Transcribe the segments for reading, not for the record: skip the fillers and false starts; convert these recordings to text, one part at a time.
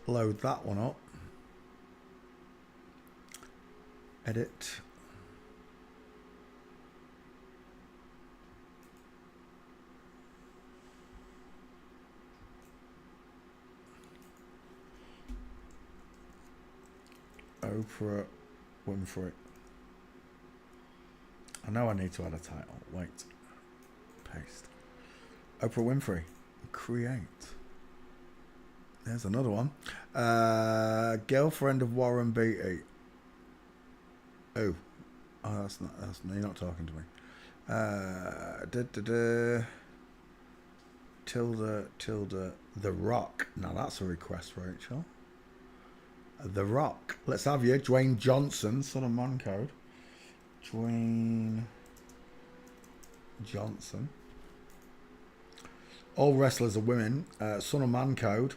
load that one up. Edit. Oprah Winfrey. I know I need to add a title. Wait. Paste. Oprah Winfrey. Create. There's another one. Girlfriend of Warren Beatty. Oh, that's not. No, you're not talking to me. Tilda. The Rock. Now that's a request, Rachel. The Rock. Let's have you, Dwayne JohnSON, son of man code. Dwayne JohnSON. All wrestlers are women. Son of man code.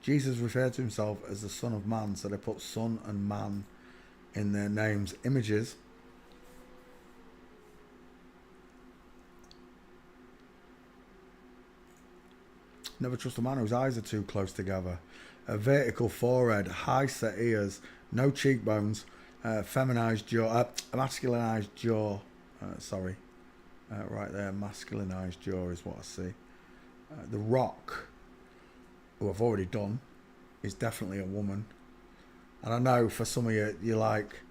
Jesus referred to himself as the Son of Man, so they put son and man in their names. Images. Never trust a man whose eyes are too close together. A vertical forehead, high set ears, no cheekbones, feminized jaw, masculinized jaw. Right there, masculinized jaw is what I see. The Rock, who I've already done, is definitely a woman. And I know for some of you, you're like,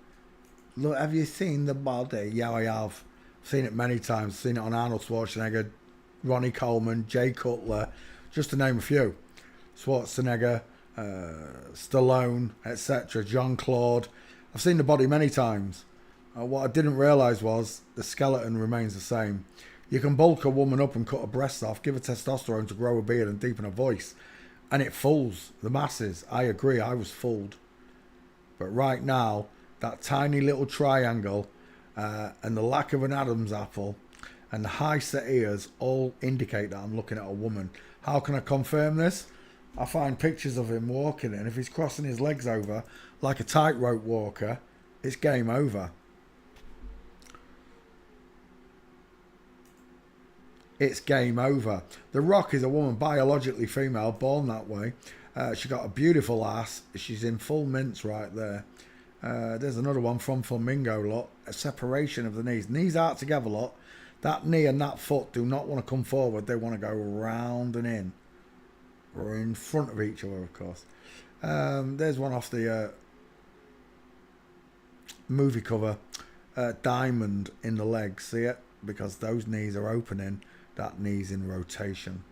look, have you seen the body? Yeah, I have. I've seen it many times. I've seen it on Arnold Schwarzenegger, Ronnie Coleman, Jay Cutler, just to name a few. Schwarzenegger, Stallone, etc. Jean-Claude. I've seen the body many times. What I didn't realise was the skeleton remains the same. You can bulk a woman up and cut her breasts off, give her testosterone to grow a beard and deepen her voice, and it fools the masses. I agree, I was fooled. But right now, that tiny little triangle and the lack of an Adam's apple and the high set ears all indicate that I'm looking at a woman. How can I confirm this? I find pictures of him walking, and if he's crossing his legs over like a tightrope walker, it's game over. It's game over. The Rock is a woman, biologically female, born that way. She got a beautiful ass. She's in full mince right there. There's another one from Flamingo, lot. A separation of the knees. Knees aren't together, lot. That knee and that foot do not want to come forward. They want to go round and in. Or in front of each other, of course. There's one off the movie cover. Diamond in the legs. See it? Because those knees are opening. That knee's in rotation.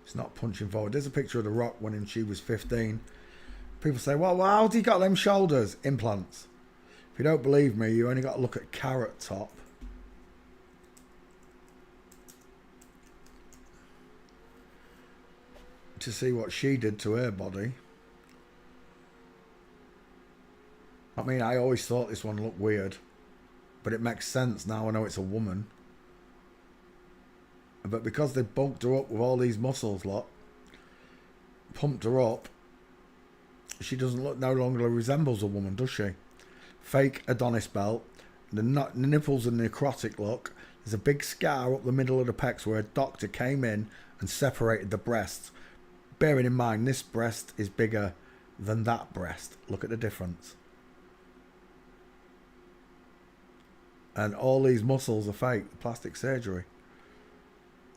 It's not punching forward. There's a picture of The Rock when she was 15. People say, well, how's he got them shoulders? Implants. If you don't believe me, you only got to look at Carrot Top. To see what she did to her body. I mean, I always thought this one looked weird. But it makes sense now I know it's a woman. But because they bulked her up with all these muscles, lot, pumped her up, she doesn't look, no longer resembles a woman, does she? Fake Adonis belt, the nipples and necrotic look. There's a big scar up the middle of the pecs where a doctor came in and separated the breasts. Bearing in mind, this breast is bigger than that breast. Look at the difference. And all these muscles are fake, plastic surgery.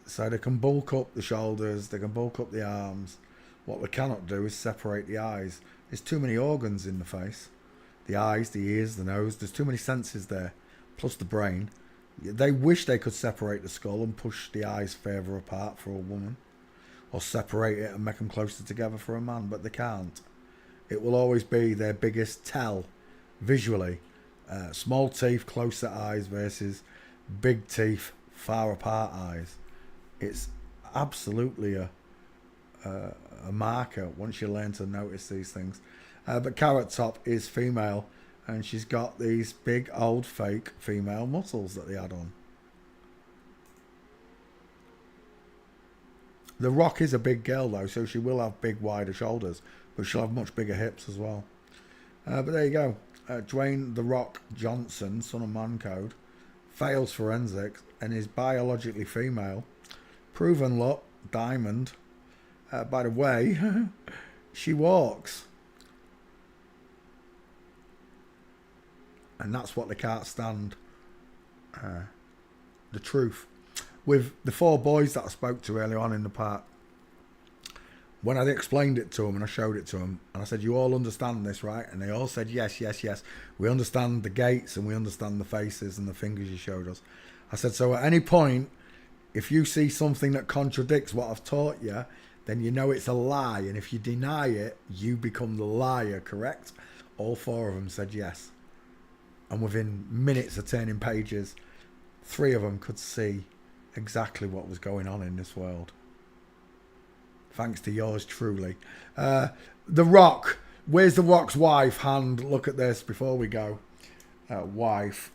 So they can bulk up the shoulders, they can bulk up the arms. What they cannot do is separate the eyes. There's too many organs in the face. The eyes, the ears, the nose, there's too many senses there. Plus the brain. They wish they could separate the skull and push the eyes further apart for a woman. Or separate it and make them closer together for a man, but they can't. It will always be their biggest tell, visually. Small teeth, closer eyes versus big teeth, far apart eyes. It's absolutely a marker once you learn to notice these things. But Carrot Top is female, and she's got these big old fake female muscles that they add on. The Rock is a big girl though, so she will have big wider shoulders, but she'll have much bigger hips as well. But there you go. Dwayne The Rock JohnSON, son of man code, fails forensics and is biologically female. Proven lot, diamond. By the way, She walks. And that's what they can't stand. The truth. With the 4 boys that I spoke to earlier on in the park, when I explained it to them and I showed it to them, and I said, you all understand this, right? And they all said, yes, yes, yes. We understand the gates and we understand the faces and the fingers you showed us. I said, so at any point, if you see something that contradicts what I've taught you, then you know it's a lie. And if you deny it, you become the liar, correct? All 4 of them said yes. And within minutes of turning pages, 3 of them could see exactly what was going on in this world. Thanks to yours truly. The Rock. Where's The Rock's wife? Hand, look at this before we go. Wife.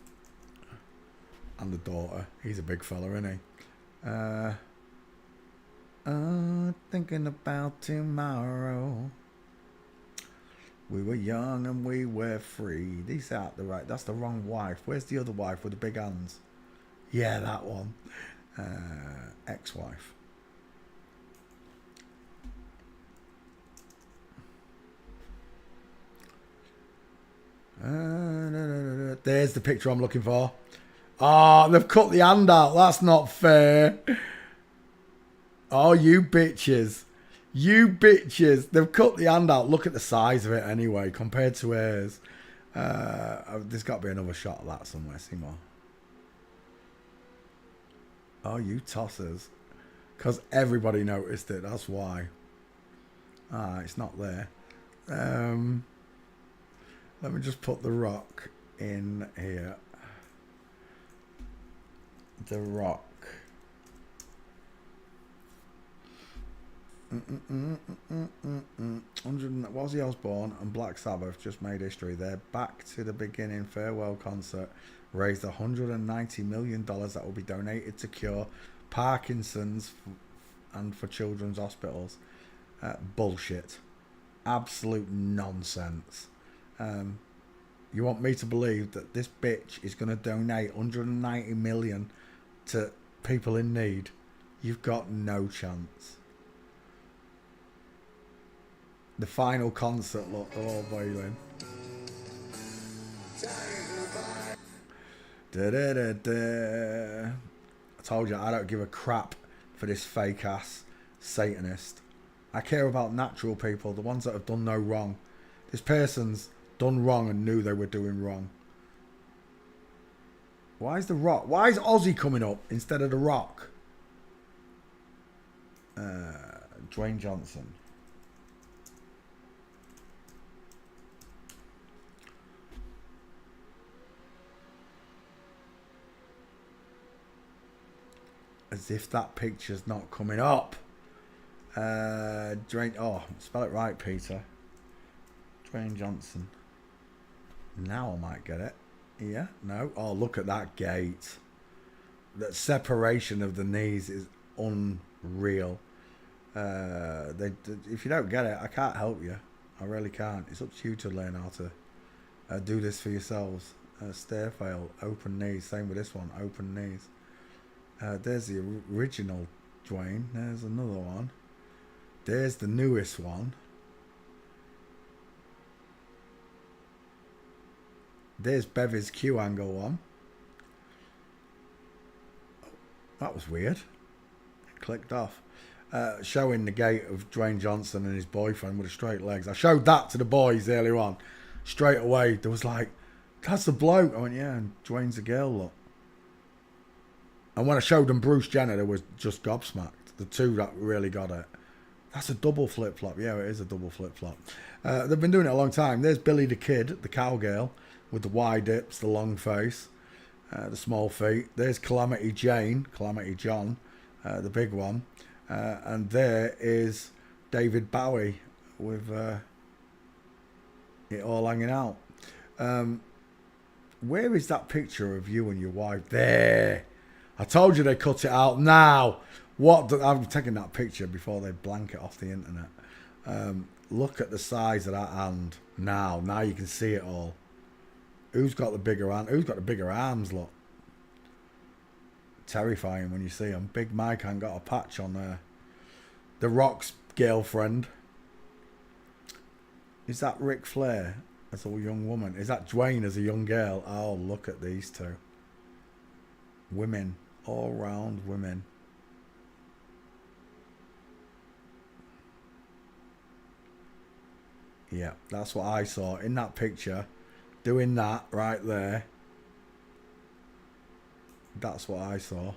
And the daughter. He's a big fella, isn't he? Thinking about tomorrow. We were young and we were free. These out the right. That's the wrong wife. Where's the other wife with the big hands? Yeah, that one. Ex-wife. There's the picture I'm looking for. Oh, they've cut the hand out. That's not fair. Oh, you bitches. You bitches. They've cut the hand out. Look at the size of it anyway, compared to hers. There's got to be another shot of that somewhere, Seymour. Oh, you tossers. Because everybody noticed it. That's why. It's not there. Let me just put The Rock in here. The Rock. Ozzy Osbourne and Black Sabbath just made history. Their Back to the Beginning farewell concert raised $190 million that will be donated to cure Parkinson's and for children's hospitals. Bullshit. Absolute nonsense. You want me to believe that this bitch is going to donate $190 million to people in need? You've got no chance. The final concert, look, they're all wailing. I told you I don't give a crap for this fake ass Satanist. I care about natural people, the ones that have done no wrong. This person's done wrong and knew they were doing wrong. Why is The Rock? Why is Ozzy coming up instead of The Rock? Dwayne JohnSON. As if that picture's not coming up. Dwayne. Oh, spell it right, Peter. Dwayne JohnSON. Now I might get it. Yeah, no. Oh, look at that gait. That separation of the knees is unreal. If you don't get it, I can't help you. I really can't. It's up to you to learn how to do this for yourselves. Stair fail, open knees. Same with this one, open knees. There's the original Dwayne. There's another one. There's the newest one. There's Bevy's Q angle one. That was weird. It clicked off. Showing the gait of Dwayne JohnSON and his boyfriend with the straight legs. I showed that to the boys earlier on. Straight away, there was like, that's the bloke. I went, yeah, and Dwayne's a girl, look. And when I showed them Bruce Jenner, they was just gobsmacked. The two that really got it. That's a double flip-flop. Yeah, it is a double flip-flop. They've been doing it a long time. There's Billy the Kid, the cowgirl, with the wide hips, the long face, the small feet. There's Calamity Jane, Calamity John, the big one. And there is David Bowie with it all hanging out. Where is that picture of you and your wife? There. I told you they cut it out. Now, I'm taking that picture before they blank it off the internet. Look at the size of that hand. Now you can see it all. Who's got the bigger hand? Who's got the bigger arms? Look, terrifying when you see them. Big Mike ain't got a patch on there. The Rock's girlfriend. Is that Ric Flair as a young woman? Is that Dwayne as a young girl? Oh, look at these two. Women. All round women. Yeah, that's what I saw in that picture. Doing that right there. That's what I saw.